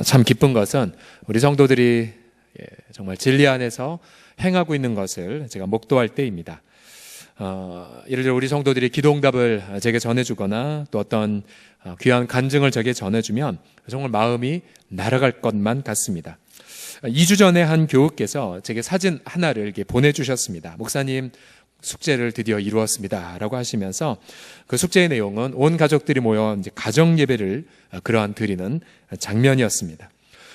참 기쁜 것은 우리 성도들이 정말 진리 안에서 행하고 있는 것을 제가 목도할 때입니다. 예를 들어 우리 성도들이 기도응답을 제게 전해주거나 또 어떤 귀한 간증을 제게 전해주면 정말 마음이 날아갈 것만 같습니다. 2주 전에 한 교우께서 제게 사진 하나를 이렇게 보내주셨습니다. 목사님, 숙제를 드디어 이루었습니다 라고 하시면서 그 숙제의 내용은 온 가족들이 모여 이제 가정 예배를 그러한 드리는 장면이었습니다.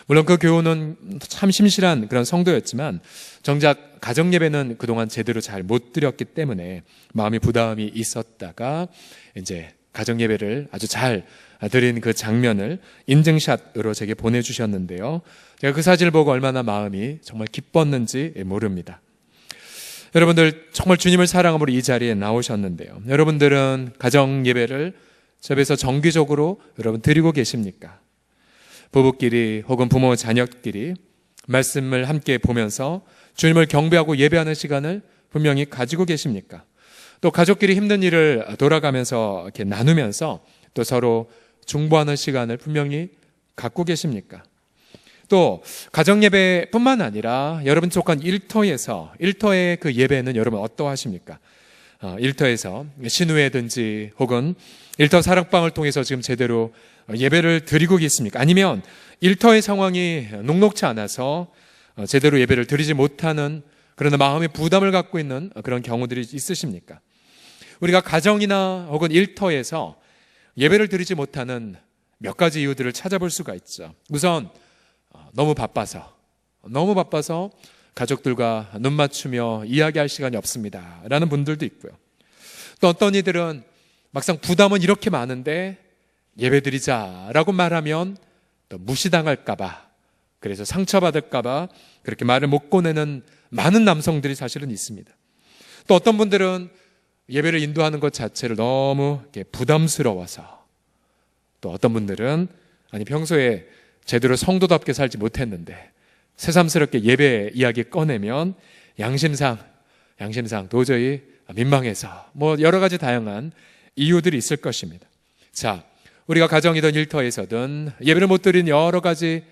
물론 그 교우는 참 심실한 그런 성도였지만 정작 가정 예배는 그동안 제대로 잘 못 드렸기 때문에 마음이 부담이 있었다가 이제 가정 예배를 아주 잘 드린 그 장면을 인증샷으로 제게 보내주셨는데요. 제가 그 사진을 보고 얼마나 마음이 정말 기뻤는지 모릅니다. 여러분들 정말 주님을 사랑함으로 이 자리에 나오셨는데요. 여러분들은 가정 예배를 집에서 정기적으로 여러분 드리고 계십니까? 부부끼리 혹은 부모 자녀끼리 말씀을 함께 보면서 주님을 경배하고 예배하는 시간을 분명히 가지고 계십니까? 또 가족끼리 힘든 일을 돌아가면서 이렇게 나누면서 또 서로 중보하는 시간을 분명히 갖고 계십니까? 또 가정 예배뿐만 아니라 여러분 속한 일터의 그 예배는 여러분 어떠하십니까? 일터에서 신우회든지 혹은 일터 사랑방을 통해서 지금 제대로 예배를 드리고 계십니까? 아니면 일터의 상황이 녹록치 않아서 제대로 예배를 드리지 못하는 그러나 마음의 부담을 갖고 있는 그런 경우들이 있으십니까? 우리가 가정이나 혹은 일터에서 예배를 드리지 못하는 몇 가지 이유들을 찾아볼 수가 있죠. 우선 너무 바빠서 가족들과 눈 맞추며 이야기할 시간이 없습니다 라는 분들도 있고요. 또 어떤 이들은 막상 부담은 이렇게 많은데 예배드리자라고 말하면 또 무시당할까봐, 그래서 상처받을까봐 그렇게 말을 못 꺼내는 많은 남성들이 사실은 있습니다. 또 어떤 분들은 예배를 인도하는 것 자체를 너무 부담스러워서, 또 어떤 분들은 아니 평소에 제대로 성도답게 살지 못했는데 새삼스럽게 예배 이야기 꺼내면 양심상 도저히 민망해서 뭐 여러 가지 다양한 이유들이 있을 것입니다. 자, 우리가 가정이든 일터에서든 예배를 못 드린 여러 가지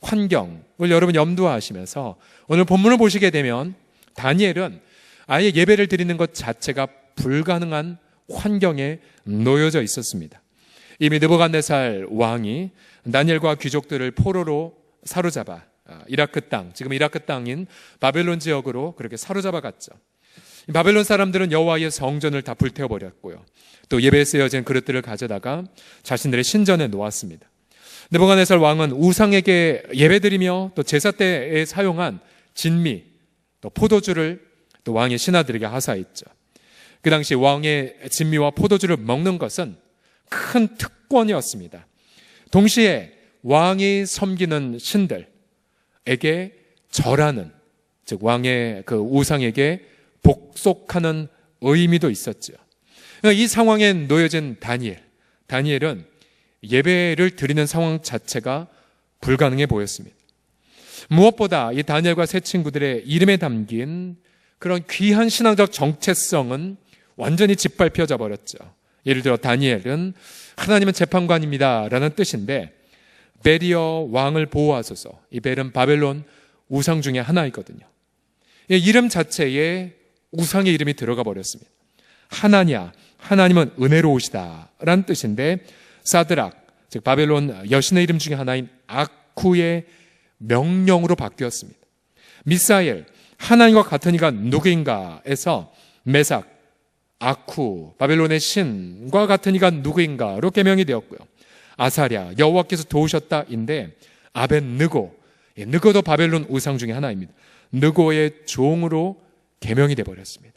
환경을 여러분 염두하시면서 오늘 본문을 보시게 되면 다니엘은 아예 예배를 드리는 것 자체가 불가능한 환경에 놓여져 있었습니다. 이미 느부갓네살 왕이 다니엘과 귀족들을 포로로 사로잡아 이라크 땅, 지금 이라크 땅인 바벨론 지역으로 그렇게 사로잡아 갔죠. 바벨론 사람들은 여호와의 성전을 다 불태워버렸고요. 또 예배에 쓰여진 그릇들을 가져다가 자신들의 신전에 놓았습니다. 느부갓네살 왕은 우상에게 예배드리며 또 제사 때에 사용한 진미, 또 포도주를 또 왕의 신하들에게 하사했죠. 그 당시 왕의 진미와 포도주를 먹는 것은 큰 특권이었습니다. 동시에 왕이 섬기는 신들에게 절하는, 즉 왕의 그 우상에게 복속하는 의미도 있었죠. 그러니까 이 상황에 놓여진 다니엘은 예배를 드리는 상황 자체가 불가능해 보였습니다. 무엇보다 이 다니엘과 세 친구들의 이름에 담긴 그런 귀한 신앙적 정체성은 완전히 짓밟혀져 버렸죠. 예를 들어 다니엘은 하나님은 재판관입니다 라는 뜻인데 베리어 왕을 보호하소서, 이 벨은 바벨론 우상 중에 하나이거든요. 이 이름 자체에 우상의 이름이 들어가 버렸습니다. 하나냐, 하나님은 은혜로우시다 라는 뜻인데 사드락, 즉 바벨론 여신의 이름 중에 하나인 아쿠의 명령으로 바뀌었습니다. 미사엘, 하나님과 같은 이가 누구인가에서 메삭, 아쿠, 바벨론의 신과 같은 이가 누구인가로 개명이 되었고요. 아사랴, 여호와께서 도우셨다인데 아벤느고, 느고도 바벨론 우상 중에 하나입니다. 느고의 종으로 개명이 되어버렸습니다.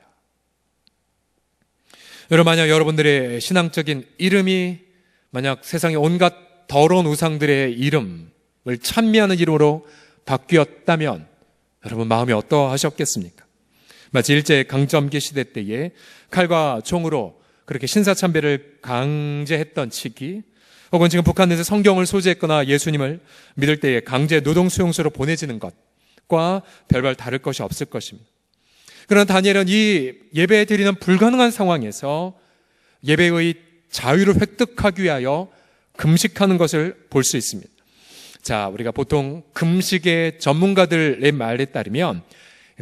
여러분, 만약 여러분들의 신앙적인 이름이 만약 세상의 온갖 더러운 우상들의 이름을 찬미하는 이름으로 바뀌었다면 여러분 마음이 어떠하셨겠습니까? 마치 일제 강점기 시대 때에 칼과 총으로 그렇게 신사참배를 강제했던 시기, 혹은 지금 북한에서 성경을 소지했거나 예수님을 믿을 때에 강제 노동수용소로 보내지는 것과 별반 다를 것이 없을 것입니다. 그러나 다니엘은 이 예배 드리는 불가능한 상황에서 예배의 자유를 획득하기 위하여 금식하는 것을 볼 수 있습니다. 자, 우리가 보통 금식의 전문가들의 말에 따르면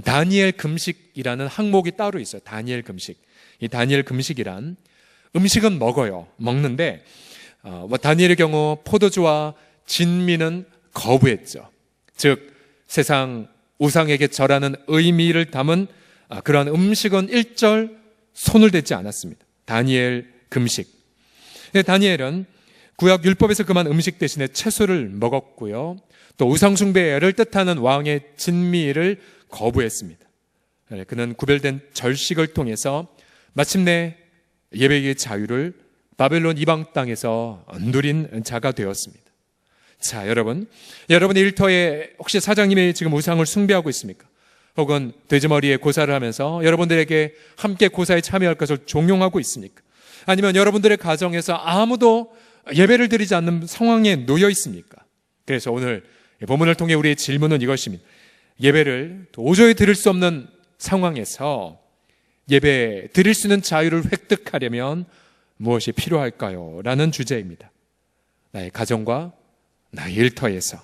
다니엘 금식이라는 항목이 따로 있어요. 다니엘 금식. 이 다니엘 금식이란 음식은 먹는데 다니엘의 경우 포도주와 진미는 거부했죠. 즉 세상 우상에게 절하는 의미를 담은 그러한 음식은 일절 손을 대지 않았습니다. 다니엘 금식. 다니엘은 구약 율법에서 금한 음식 대신에 채소를 먹었고요. 또 우상숭배를 뜻하는 왕의 진미를 거부했습니다. 그는 구별된 절식을 통해서 마침내 예배의 자유를 바벨론 이방 땅에서 누린 자가 되었습니다. 자, 여러분의 일터에 혹시 사장님이 지금 우상을 숭배하고 있습니까? 혹은 돼지머리에 고사를 하면서 여러분들에게 함께 고사에 참여할 것을 종용하고 있습니까? 아니면 여러분들의 가정에서 아무도 예배를 드리지 않는 상황에 놓여 있습니까? 그래서 오늘 본문을 통해 우리의 질문은 이것입니다. 예배를 도저히 드릴 수 없는 상황에서 예배 드릴 수 있는 자유를 획득하려면 무엇이 필요할까요? 라는 주제입니다. 나의 가정과 나의 일터에서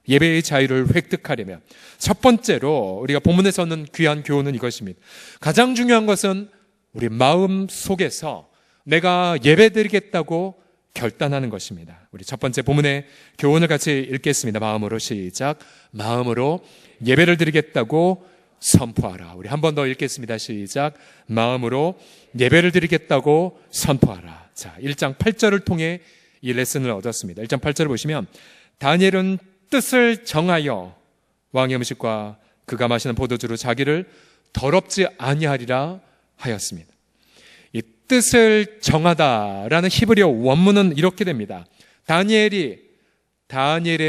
예배의 자유를 획득하려면 첫 번째로 우리가 본문에서 얻는 귀한 교훈은 이것입니다. 가장 중요한 것은 우리 마음 속에서 내가 예배드리겠다고 결단하는 것입니다. 우리 첫 번째 본문의 교훈을 같이 읽겠습니다. 마음으로 시작. 마음으로 예배를 드리겠다고 선포하라. 우리 한 번 더 읽겠습니다. 시작. 마음으로 예배를 드리겠다고 선포하라. 자, 1장 8절을 통해 이 레슨을 얻었습니다. 1장 8절을 보시면 다니엘은 뜻을 정하여 왕의 음식과 그가 마시는 포도주로 자기를 더럽지 아니하리라 하였습니다. 이 뜻을 정하다라는 히브리어 원문은 이렇게 됩니다. 다니엘의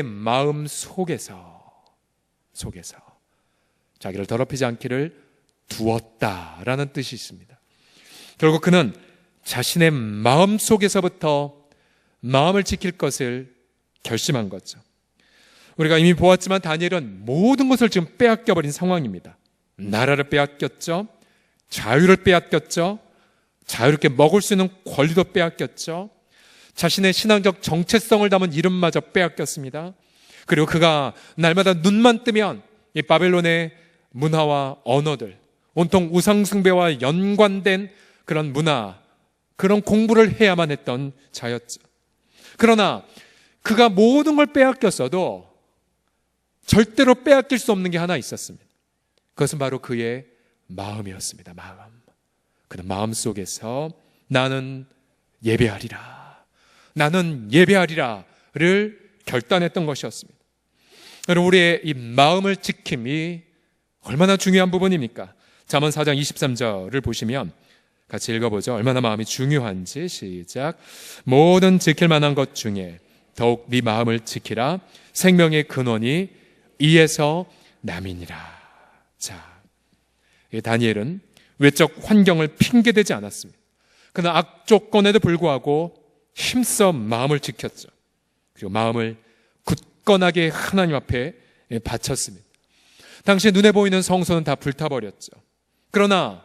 마음 속에서 자기를 더럽히지 않기를 두었다라는 뜻이 있습니다. 결국 그는 자신의 마음 속에서부터 마음을 지킬 것을 결심한 거죠. 우리가 이미 보았지만 다니엘은 모든 것을 지금 빼앗겨버린 상황입니다. 나라를 빼앗겼죠. 자유를 빼앗겼죠. 자유롭게 먹을 수 있는 권리도 빼앗겼죠. 자신의 신앙적 정체성을 담은 이름마저 빼앗겼습니다. 그리고 그가 날마다 눈만 뜨면 이 바벨론의 문화와 언어들, 온통 우상숭배와 연관된 그런 문화, 그런 공부를 해야만 했던 자였죠. 그러나 그가 모든 걸 빼앗겼어도 절대로 빼앗길 수 없는 게 하나 있었습니다. 그것은 바로 그의 마음이었습니다. 마음. 그는 마음 속에서 나는 예배하리라 를 결단했던 것이었습니다. 여러분, 우리의 이 마음을 지킴이 얼마나 중요한 부분입니까? 잠언 4장 23절을 보시면 같이 읽어보죠. 얼마나 마음이 중요한지. 시작. 모든 지킬 만한 것 중에 더욱 네 마음을 지키라. 생명의 근원이 이에서 남이니라. 자, 다니엘은 외적 환경을 핑계대지 않았습니다. 그는 악조건에도 불구하고 힘써 마음을 지켰죠. 그리고 마음을 굳건하게 하나님 앞에 바쳤습니다. 당시 눈에 보이는 성소는 다 불타버렸죠. 그러나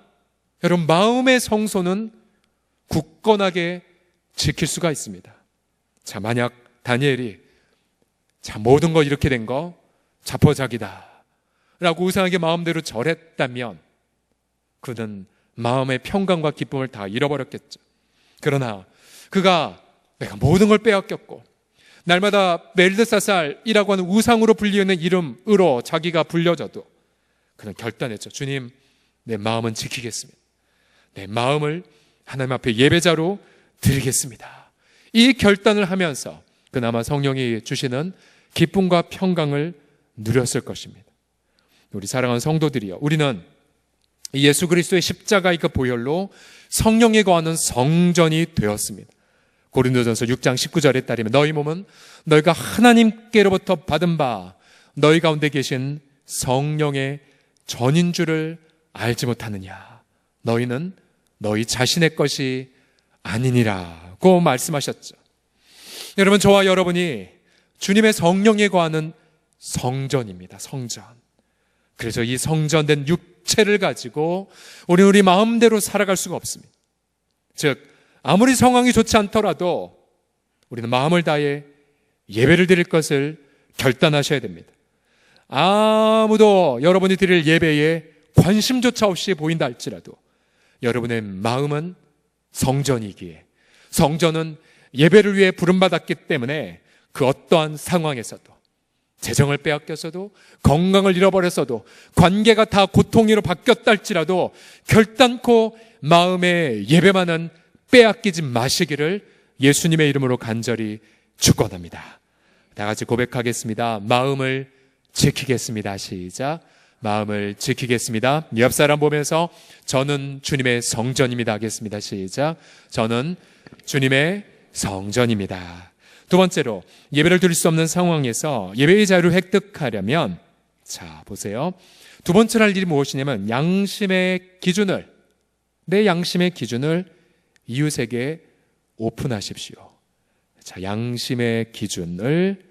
여러분, 마음의 성소는 굳건하게 지킬 수가 있습니다. 자, 만약 다니엘이 모든 거 이렇게 된 거 자포자기다 라고 우상하게 마음대로 절했다면 그는 마음의 평강과 기쁨을 다 잃어버렸겠죠. 그러나 그가 내가 모든 걸 빼앗겼고 날마다 벨드사살이라고 하는 우상으로 불리는 이름으로 자기가 불려져도 그는 결단했죠. 주님, 내 마음은 지키겠습니다. 내 마음을 하나님 앞에 예배자로 드리겠습니다. 이 결단을 하면서 그나마 성령이 주시는 기쁨과 평강을 누렸을 것입니다. 우리 사랑하는 성도들이여, 우리는 예수 그리스도의 십자가의 그 보혈로 성령에 거하는 성전이 되었습니다. 고린도전서 6장 19절에 따르면 너희 몸은 너희가 하나님께로부터 받은 바 너희 가운데 계신 성령의 전인 줄을 알지 못하느냐. 너희는 너희 자신의 것이 아니니라고 말씀하셨죠. 여러분, 저와 여러분이 주님의 성령에 거하는 성전입니다. 성전. 그래서 이 성전된 육체를 가지고 우리 마음대로 살아갈 수가 없습니다. 즉 아무리 상황이 좋지 않더라도 우리는 마음을 다해 예배를 드릴 것을 결단하셔야 됩니다. 아무도 여러분이 드릴 예배에 관심조차 없이 보인다 할지라도 여러분의 마음은 성전이기에, 성전은 예배를 위해 부름받았기 때문에 그 어떠한 상황에서도, 재정을 빼앗겼어도, 건강을 잃어버렸어도, 관계가 다 고통으로 바뀌었다 할지라도 결단코 마음의 예배만은 빼앗기지 마시기를 예수님의 이름으로 간절히 축원합니다. 다 같이 고백하겠습니다. 마음을 지키겠습니다. 시작. 마음을 지키겠습니다. 옆 사람 보면서 저는 주님의 성전입니다 하겠습니다. 시작. 저는 주님의 성전입니다. 두 번째로, 예배를 드릴 수 없는 상황에서 예배의 자유를 획득하려면, 자 보세요, 두 번째로 할 일이 무엇이냐면 양심의 기준을, 내 양심의 기준을 이웃에게 오픈하십시오. 자, 양심의 기준을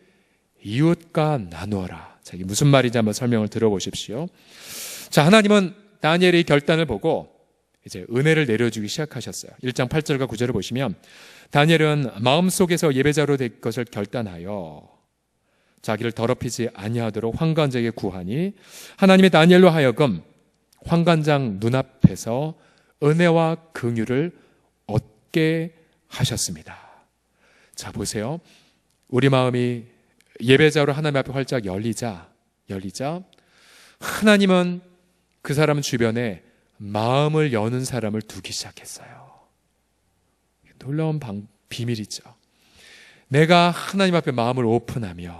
이웃과 나누어라. 자, 이게 무슨 말인지 한번 설명을 들어보십시오. 자, 하나님은 다니엘의 결단을 보고 이제 은혜를 내려주기 시작하셨어요. 1장 8절과 9절을 보시면 다니엘은 마음속에서 예배자로 될 것을 결단하여 자기를 더럽히지 아니하도록 환관장에게 구하니 하나님의 다니엘로 하여금 환관장 눈앞에서 은혜와 긍휼을 얻게 하셨습니다. 자, 보세요. 우리 마음이 예배자로 하나님 앞에 활짝 열리자 하나님은 그 사람 주변에 마음을 여는 사람을 두기 시작했어요. 놀라운 비밀이죠. 내가 하나님 앞에 마음을 오픈하면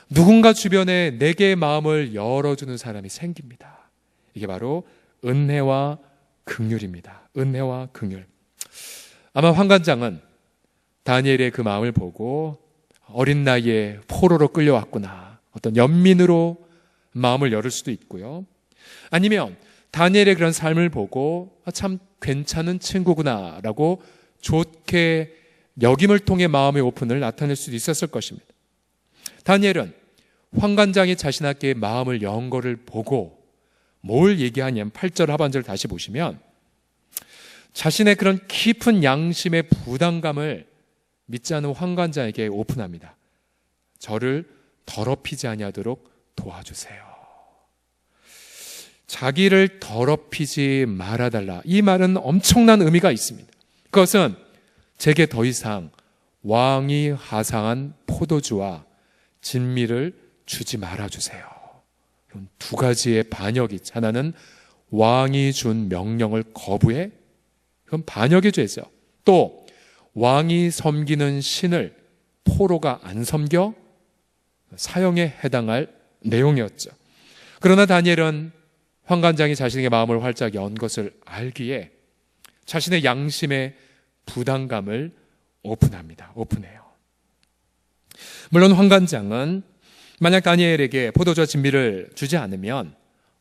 누군가 주변에 내게 마음을 열어주는 사람이 생깁니다. 이게 바로 은혜와 긍휼입니다. 은혜와 긍휼. 아마 환관장은 다니엘의 그 마음을 보고 어린 나이에 포로로 끌려왔구나, 어떤 연민으로 마음을 열을 수도 있고요. 아니면 다니엘의 그런 삶을 보고 참 괜찮은 친구구나 라고 좋게 여김을 통해 마음의 오픈을 나타낼 수도 있었을 것입니다. 다니엘은 환관장이 자신에게 마음을 연 거를 보고 뭘 얘기하냐면 8절 하반절 다시 보시면 자신의 그런 깊은 양심의 부담감을 믿지 않은 환관장에게 오픈합니다. 저를 더럽히지 아니하도록 도와주세요. 자기를 더럽히지 말아달라. 이 말은 엄청난 의미가 있습니다. 그것은 제게 더 이상 왕이 하상한 포도주와 진미를 주지 말아주세요. 이런 두 가지의 반역이 있죠. 하나는 왕이 준 명령을 거부해, 그건 반역의 죄죠. 또 왕이 섬기는 신을 포로가 안 섬겨 사형에 해당할 내용이었죠. 그러나 다니엘은 환관장이 자신의 마음을 활짝 연 것을 알기에 자신의 양심의 부담감을 오픈해요. 물론 환관장은 만약 다니엘에게 포도주와 진미를 주지 않으면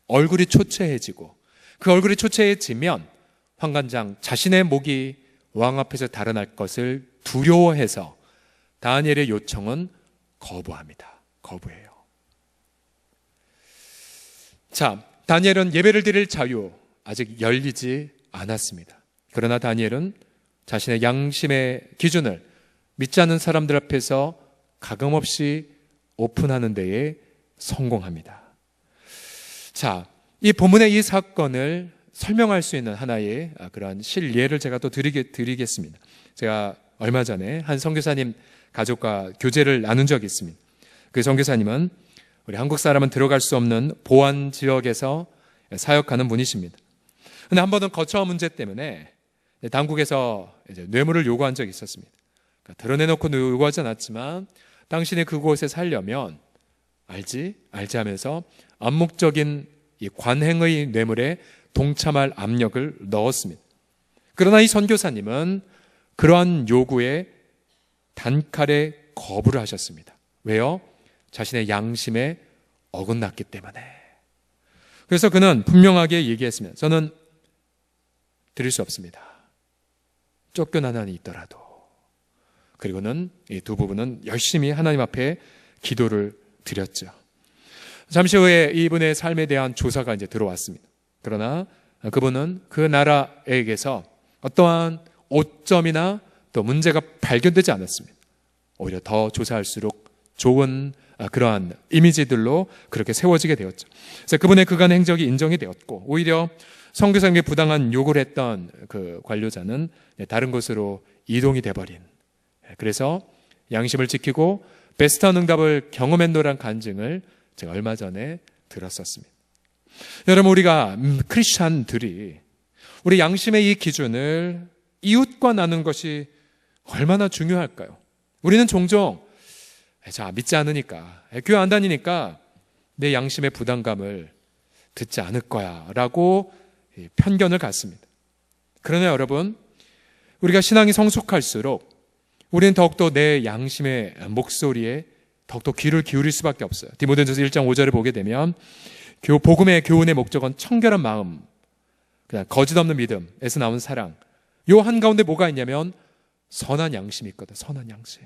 얼굴이 초췌해지고, 그 얼굴이 초췌해지면 환관장 자신의 목이 왕 앞에서 달아날 것을 두려워해서 다니엘의 요청은 거부해요. 자, 다니엘은 예배를 드릴 자유 아직 열리지 않았습니다. 그러나 다니엘은 자신의 양심의 기준을 믿지 않는 사람들 앞에서 가감없이 오픈하는 데에 성공합니다. 자, 이 본문의 이 사건을 설명할 수 있는 하나의 그런 실예를 제가 또 드리겠습니다. 제가 얼마 전에 한 선교사님 가족과 교제를 나눈 적이 있습니다. 그 선교사님은 우리 한국 사람은 들어갈 수 없는 보안 지역에서 사역하는 분이십니다. 그런데 한 번은 거처 문제 때문에 당국에서 이제 뇌물을 요구한 적이 있었습니다. 그러니까 드러내놓고 요구하지 않았지만 당신이 그곳에 살려면 알지 하면서 암묵적인 이 관행의 뇌물에 동참할 압력을 넣었습니다. 그러나 이 선교사님은 그러한 요구에 단칼에 거부를 하셨습니다. 왜요? 자신의 양심에 어긋났기 때문에. 그래서 그는 분명하게 얘기했습니다. 저는 드릴 수 없습니다. 쫓겨난 한이 있더라도. 그리고는 이 두 부부는 열심히 하나님 앞에 기도를 드렸죠. 잠시 후에 이분의 삶에 대한 조사가 이제 들어왔습니다. 그러나 그분은 그 나라에게서 어떠한 오점이나 또 문제가 발견되지 않았습니다. 오히려 더 조사할수록 좋은 그러한 이미지들로 그렇게 세워지게 되었죠. 그래서 그분의 그간의 행적이 인정이 되었고, 오히려 선교사에게 부당한 요구를 했던 그 관료자는 다른 곳으로 이동이 돼버린, 그래서 양심을 지키고 베스트한 응답을 경험했노란 간증을 제가 얼마 전에 들었었습니다. 여러분, 우리가 크리스찬들이 우리 양심의 이 기준을 이웃과 나누는 것이 얼마나 중요할까요? 우리는 종종 믿지 않으니까, 교회 안 다니니까 내 양심의 부담감을 듣지 않을 거야 라고 편견을 갖습니다. 그러나 여러분, 우리가 신앙이 성숙할수록 우리는 더욱더 내 양심의 목소리에 더욱더 귀를 기울일 수밖에 없어요. 디모데전서 1장 5절을 보게 되면 복음의 교훈의 목적은 청결한 마음, 그냥 거짓 없는 믿음에서 나온 사랑, 요 한가운데 뭐가 있냐면 선한 양심이 있거든. 선한 양심.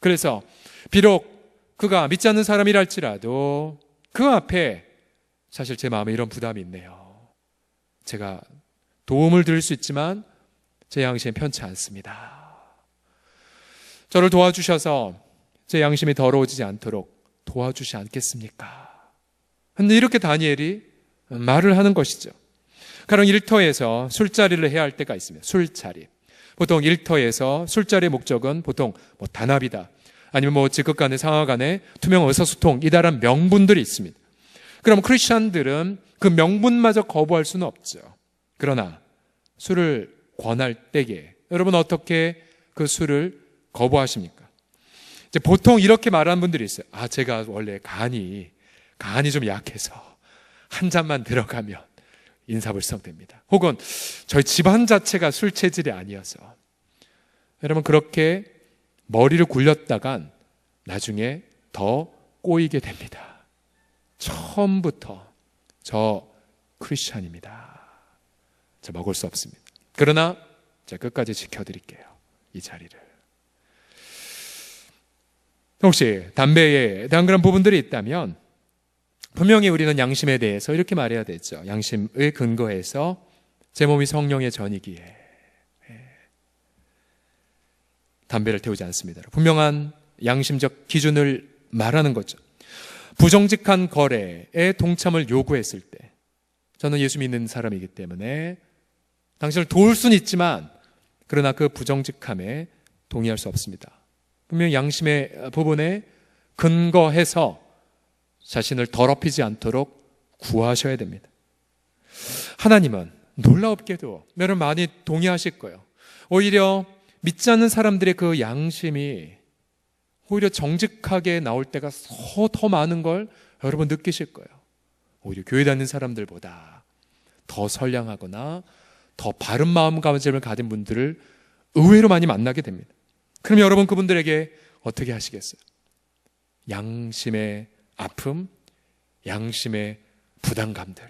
그래서 비록 그가 믿지 않는 사람이랄지라도 그 앞에 사실 제 마음에 이런 부담이 있네요. 제가 도움을 드릴 수 있지만 제 양심이 편치 않습니다. 저를 도와주셔서 제 양심이 더러워지지 않도록 도와주지 않겠습니까? 근데 이렇게 다니엘이 말을 하는 것이죠. 가령 일터에서 술자리를 해야 할 때가 있습니다. 술자리. 보통 일터에서 술자리의 목적은 보통 단합이다, 아니면 직급 간의 상하 간의 투명 의사소통, 이다란 명분들이 있습니다. 그럼 크리스찬들은 그 명분마저 거부할 수는 없죠. 그러나 술을 권할 때에 여러분 어떻게 그 술을 거부하십니까? 이제 보통 이렇게 말하는 분들이 있어요. 제가 원래 간이 좀 약해서 한 잔만 들어가면 인사불성됩니다. 혹은 저희 집안 자체가 술 체질이 아니어서. 여러분, 그렇게 머리를 굴렸다간 나중에 더 꼬이게 됩니다. 처음부터 저 크리스찬입니다, 저 먹을 수 없습니다. 그러나 제가 끝까지 지켜드릴게요, 이 자리를. 혹시 담배에 대한 그런 부분들이 있다면 분명히 우리는 양심에 대해서 이렇게 말해야 되죠. 양심을 근거해서 제 몸이 성령의 전이기에 담배를 태우지 않습니다. 분명한 양심적 기준을 말하는 거죠. 부정직한 거래에 동참을 요구했을 때, 저는 예수 믿는 사람이기 때문에 당신을 도울 수는 있지만 그러나 그 부정직함에 동의할 수 없습니다. 분명히 양심의 부분에 근거해서 자신을 더럽히지 않도록 구하셔야 됩니다. 하나님은 놀랍게도 여러분 많이 동의하실 거예요. 오히려 믿지 않는 사람들의 그 양심이 오히려 정직하게 나올 때가 더 많은 걸 여러분 느끼실 거예요. 오히려 교회 다니는 사람들보다 더 선량하거나 더 바른 마음가짐을 가진 분들을 의외로 많이 만나게 됩니다. 그럼 여러분 그분들에게 어떻게 하시겠어요? 양심의 아픔, 양심의 부담감들,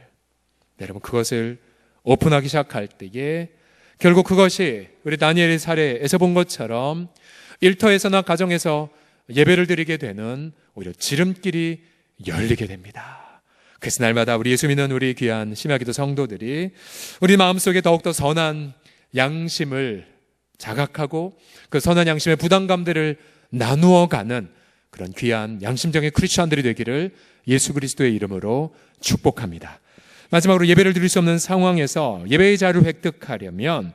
여러분 그것을 오픈하기 시작할 때에 결국 그것이 우리 다니엘의 사례에서 본 것처럼 일터에서나 가정에서 예배를 드리게 되는 오히려 지름길이 열리게 됩니다. 그래서 날마다 우리 예수 믿는 우리 귀한 심야기도 성도들이 우리 마음속에 더욱더 선한 양심을 자각하고 그 선한 양심의 부담감들을 나누어가는 그런 귀한 양심적인 크리스천들이 되기를 예수 그리스도의 이름으로 축복합니다. 마지막으로 예배를 드릴 수 없는 상황에서 예배의 자유를 획득하려면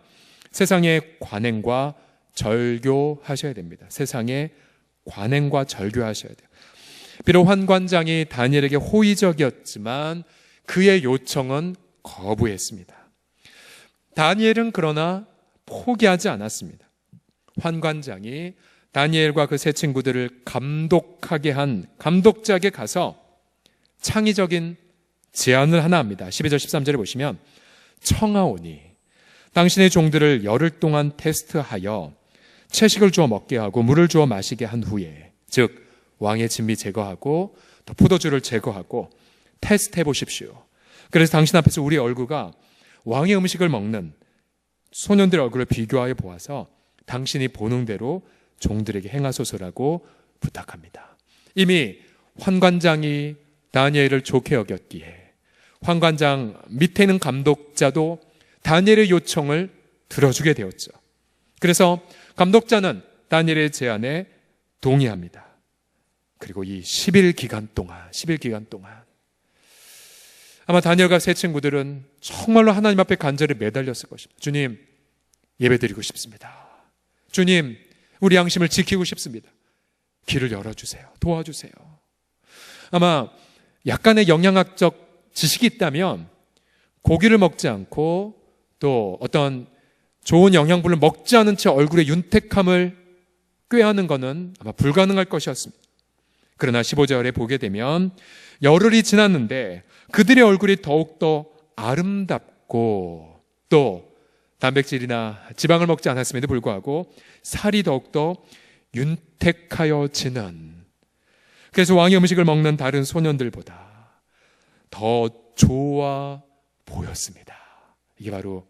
세상의 관행과 절교하셔야 됩니다. 세상의 관행과 절교하셔야 돼요. 비록 환관장이 다니엘에게 호의적이었지만 그의 요청은 거부했습니다. 다니엘은 그러나 포기하지 않았습니다. 환관장이 다니엘과 그 세 친구들을 감독하게 한 감독자에게 가서 창의적인 제안을 하나 합니다. 12절 13절에 보시면 청하오니 당신의 종들을 열흘 동안 테스트하여 채식을 주어 먹게 하고 물을 주어 마시게 한 후에, 즉 왕의 진미 제거하고 또 포도주를 제거하고 테스트해 보십시오. 그래서 당신 앞에서 우리 얼굴과 왕의 음식을 먹는 소년들의 얼굴을 비교하여 보아서 당신이 보는 대로 종들에게 행하소서라고 부탁합니다. 이미 환관장이 다니엘을 좋게 여겼기에 환관장 밑에 있는 감독자도 다니엘의 요청을 들어주게 되었죠. 그래서 감독자는 다니엘의 제안에 동의합니다. 그리고 이 10일 기간 동안 아마 다니엘과 세 친구들은 정말로 하나님 앞에 간절히 매달렸을 것입니다. 주님, 예배드리고 싶습니다. 주님, 우리 양심을 지키고 싶습니다. 길을 열어주세요. 도와주세요. 아마 약간의 영양학적 지식이 있다면 고기를 먹지 않고 또 어떤 좋은 영양분을 먹지 않은 채 얼굴의 윤택함을 꾀하는 것은 아마 불가능할 것이었습니다. 그러나 15절에 보게 되면 열흘이 지났는데 그들의 얼굴이 더욱더 아름답고 또 단백질이나 지방을 먹지 않았음에도 불구하고 살이 더욱더 윤택하여지는, 그래서 왕의 음식을 먹는 다른 소년들보다 더 좋아 보였습니다. 이게 바로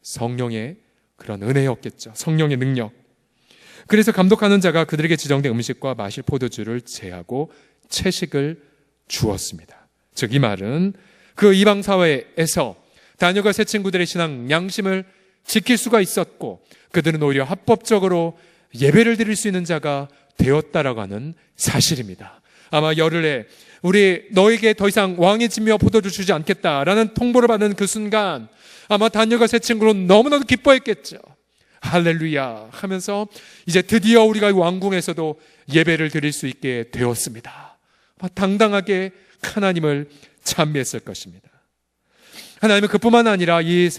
성령의 그런 은혜였겠죠. 성령의 능력. 그래서 감독하는 자가 그들에게 지정된 음식과 마실 포도주를 제하고 채식을 주었습니다. 즉 이 말은 그 이방 사회에서 다니엘과 세 친구들의 신앙 양심을 지킬 수가 있었고 그들은 오히려 합법적으로 예배를 드릴 수 있는 자가 되었다라고 하는 사실입니다. 아마 열흘에 우리 너에게 더 이상 왕의 진미와 포도주 주지 않겠다라는 통보를 받는 그 순간 아마 다니엘과 세 친구는 너무나도 기뻐했겠죠. 할렐루야 하면서 이제 드디어 우리가 왕궁에서도 예배를 드릴 수 있게 되었습니다. 당당하게 하나님을 찬미했을 것입니다. 하나님은 그뿐만 아니라 이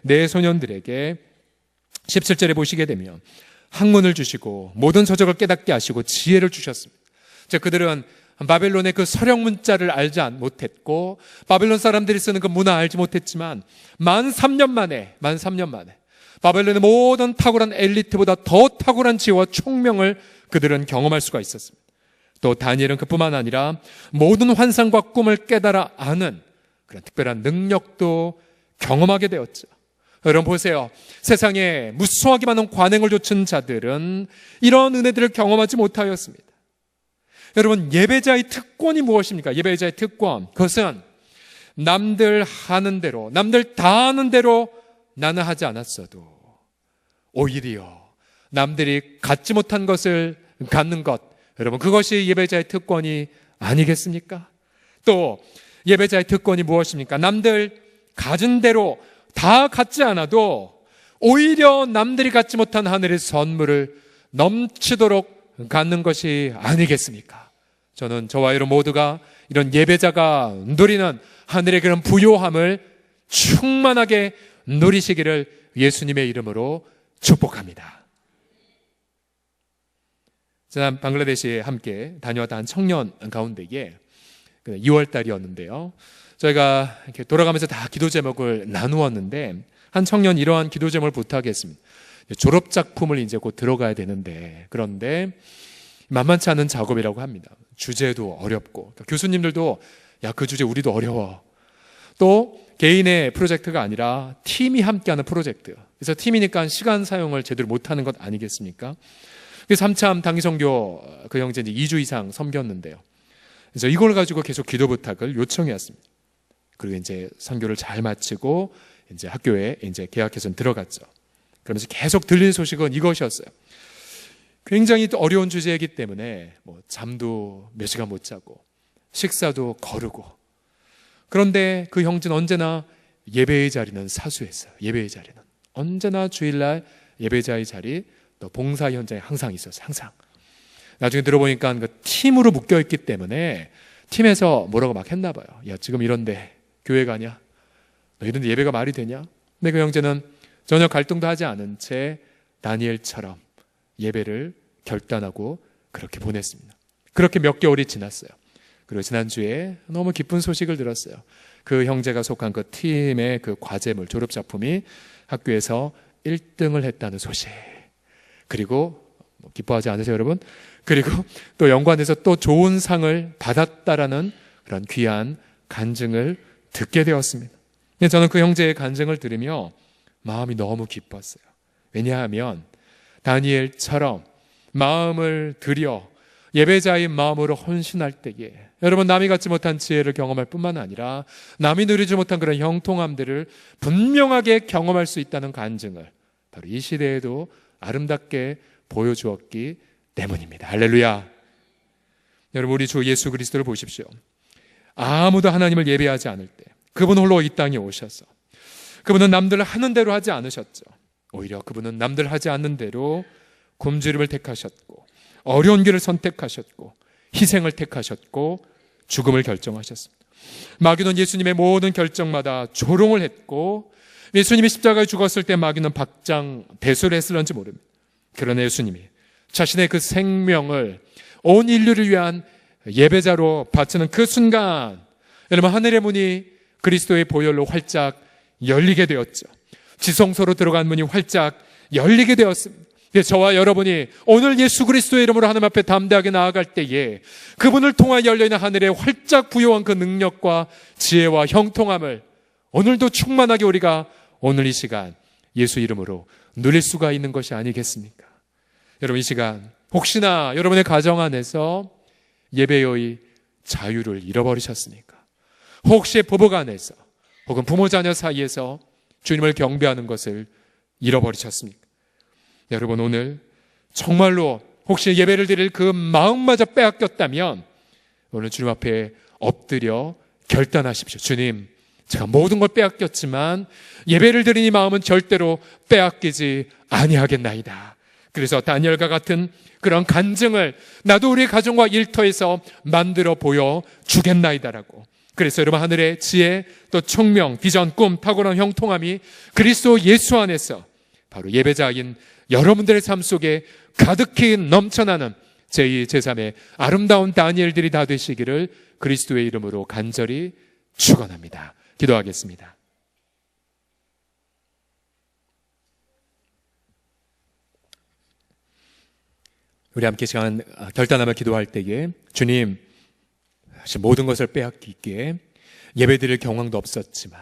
네 소년들에게 17절에 보시게 되면 학문을 주시고 모든 서적을 깨닫게 하시고 지혜를 주셨습니다. 즉 그들은 바벨론의 그 서령 문자를 알지 못했고 바벨론 사람들이 쓰는 그 문화 알지 못했지만 만 3년 만에 바벨론의 모든 탁월한 엘리트보다 더 탁월한 지혜와 총명을 그들은 경험할 수가 있었습니다. 또 다니엘은 그뿐만 아니라 모든 환상과 꿈을 깨달아 아는 그런 특별한 능력도 경험하게 되었죠. 여러분 보세요. 세상에 무수하게 많은 관행을 좇은 자들은 이런 은혜들을 경험하지 못하였습니다. 여러분, 예배자의 특권이 무엇입니까? 예배자의 특권, 그것은 남들 하는 대로, 남들 다 하는 대로 나는 하지 않았어도 오히려 남들이 갖지 못한 것을 갖는 것, 여러분 그것이 예배자의 특권이 아니겠습니까? 또 예배자의 특권이 무엇입니까? 남들 가진 대로 다 갖지 않아도 오히려 남들이 갖지 못한 하늘의 선물을 넘치도록 갖는 것이 아니겠습니까? 저는 저와 여러분 모두가 이런 예배자가 누리는 하늘의 그런 부요함을 충만하게 누리시기를 예수님의 이름으로 축복합니다. 지난 방글라데시에 함께 다녀왔던 한 청년 가운데에 2월 달이었는데요. 저희가 이렇게 돌아가면서 다 기도 제목을 나누었는데 한 청년이 이러한 기도 제목을 부탁했습니다. 졸업 작품을 이제 곧 들어가야 되는데 그런데 만만치 않은 작업이라고 합니다. 주제도 어렵고 교수님들도 야, 그 주제 우리도 어려워. 또 개인의 프로젝트가 아니라 팀이 함께하는 프로젝트. 그래서 팀이니까 시간 사용을 제대로 못하는 것 아니겠습니까? 그래서 한참 당기선교 그 형제 2주 이상 섬겼는데요. 그래서 이걸 가지고 계속 기도 부탁을 요청해왔습니다. 그리고 이제 선교를 잘 마치고 이제 학교에 이제 개학해서 들어갔죠. 그러면서 계속 들린 소식은 이것이었어요. 굉장히 또 어려운 주제이기 때문에 뭐 잠도 몇 시간 못 자고 식사도 거르고, 그런데 그 형제는 언제나 예배의 자리는 사수했어요. 예배의 자리는 언제나 주일날 예배자의 자리, 또 봉사 현장에 항상 있었어요. 항상. 나중에 들어보니까 그 팀으로 묶여있기 때문에 팀에서 뭐라고 막 했나 봐요. 야, 지금 이런데 교회 가냐? 너 이런데 예배가 말이 되냐? 근데 그 형제는 전혀 갈등도 하지 않은 채 다니엘처럼 예배를 결단하고 그렇게 보냈습니다. 그렇게 몇 개월이 지났어요. 그리고 지난주에 너무 기쁜 소식을 들었어요. 그 형제가 속한 그 팀의 그 과제물, 졸업작품이 학교에서 1등을 했다는 소식. 그리고 기뻐하지 않으세요, 여러분? 그리고 또 연관해서 또 좋은 상을 받았다라는 그런 귀한 간증을 듣게 되었습니다. 저는 그 형제의 간증을 들으며 마음이 너무 기뻤어요. 왜냐하면 다니엘처럼 마음을 들여 예배자의 마음으로 헌신할 때에 여러분 남이 갖지 못한 지혜를 경험할 뿐만 아니라 남이 누리지 못한 그런 형통함들을 분명하게 경험할 수 있다는 간증을 바로 이 시대에도 아름답게 보여주었기 때문입니다. 할렐루야. 여러분, 우리 주 예수 그리스도를 보십시오. 아무도 하나님을 예배하지 않을 때 그분 홀로 이 땅에 오셔서 그분은 남들 하는 대로 하지 않으셨죠. 오히려 그분은 남들 하지 않는 대로 굶주림을 택하셨고 어려운 길을 선택하셨고 희생을 택하셨고 죽음을 결정하셨습니다. 마귀는 예수님의 모든 결정마다 조롱을 했고 예수님이 십자가에 죽었을 때 마귀는 박장대소를 했을런지 모릅니다. 그러나 예수님이 자신의 그 생명을 온 인류를 위한 예배자로 바치는 그 순간, 여러분, 하늘의 문이 그리스도의 보혈로 활짝 열리게 되었죠. 지성소로 들어간 문이 활짝 열리게 되었습니다. 저와 여러분이 오늘 예수 그리스도의 이름으로 하나님 앞에 담대하게 나아갈 때에 그분을 통하여 열려있는 하늘에 활짝 부여한 그 능력과 지혜와 형통함을 오늘도 충만하게 우리가 오늘 이 시간 예수 이름으로 누릴 수가 있는 것이 아니겠습니까? 여러분, 이 시간 혹시나 여러분의 가정 안에서 예배의 자유를 잃어버리셨습니까? 혹시 부부가 안에서 혹은 부모 자녀 사이에서 주님을 경배하는 것을 잃어버리셨습니까? 여러분, 오늘 정말로 혹시 예배를 드릴 그 마음마저 빼앗겼다면 오늘 주님 앞에 엎드려 결단하십시오. 주님, 제가 모든 걸 빼앗겼지만 예배를 드린 이 마음은 절대로 빼앗기지 아니하겠나이다. 그래서 다니엘과 같은 그런 간증을 나도 우리 가정과 일터에서 만들어 보여 주겠나이다라고. 그래서 여러분, 하늘의 지혜, 또 총명, 비전, 꿈, 탁월한 형통함이 그리스도 예수 안에서 바로 예배자인 여러분들의 삶 속에 가득히 넘쳐나는 제2, 제3의 아름다운 다니엘들이 다 되시기를 그리스도의 이름으로 간절히 축원합니다. 기도하겠습니다. 우리 함께 시간 결단하며 기도할 때에 주님, 사실 모든 것을 빼앗기기에 예배드릴 경황도 없었지만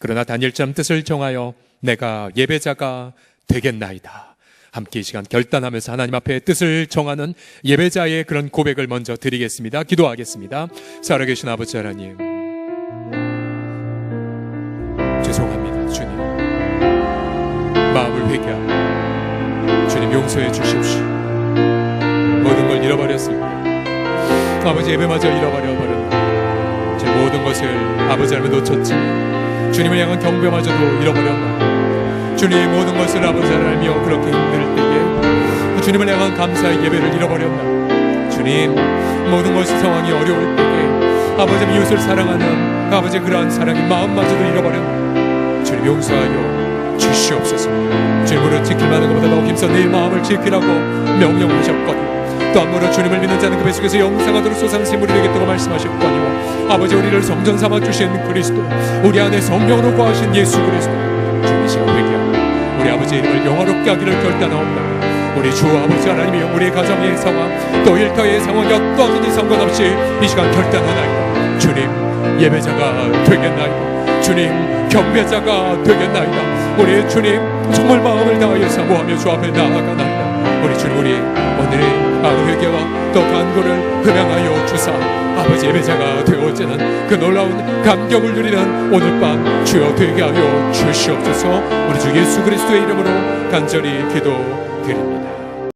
그러나 다니엘처럼 뜻을 정하여 내가 예배자가 되겠나이다. 함께 이 시간 결단하면서 하나님 앞에 뜻을 정하는 예배자의 그런 고백을 먼저 드리겠습니다. 기도하겠습니다. 살아계신 아버지 하나님, 죄송합니다. 주님, 마음을 회개하고 주님 용서해 주십시오. 모든 걸 잃어버렸을 때 아버지, 예배마저 잃어버렸나. 제 모든 것을 아버지 하나님 놓쳤지만 주님을 향한 경배마저도 잃어버렸나. 주님, 모든 것을 아버지 하나님이여 그렇게 힘들 때에 주님을 향한 감사의 예배를 잃어버렸나. 주님, 모든 것이 상황이 어려울 때에 아버지 이웃을 사랑하는 아버지 그러한 사랑의 마음마저도 잃어버렸나. 주님, 용서하여 주시옵소서. 주님으로 지킬 만한 것보다 더 힘써 내 마음을 지키라고 명령하셨거든요. 또한 무릇 주님을 믿는 자는 그 배 속에서 영생하도록 솟아나심물이 되겠다고 말씀하셨거니와 아버지, 우리를 성전 삼아 주신 그리스도, 우리 안에 성령으로 거하신 예수 그리스도, 주님 이 시간 회개하고 우리 아버지의 이름을 영화롭게 하기를 결단하옵나이다. 우리 주 아버지 하나님이여, 우리 가정의 상황 또 일터의 상황이 어떠하든지 상관없이 이 시간 결단하나이다. 주님, 예배자가 되겠나이다. 주님, 경배자가 되겠나이다. 우리 주님, 정말 마음을 다하여 사모하며 주 앞에 나아가나이다. 우리 주님, 우리 오늘의 회개와 또 간구를 흠양하여 주사 아버지 예배자가 되어지는 그 놀라운 감격을 누리는 오늘 밤 주여 되게 하여 주시옵소서. 우리 주 예수 그리스도의 이름으로 간절히 기도드립니다.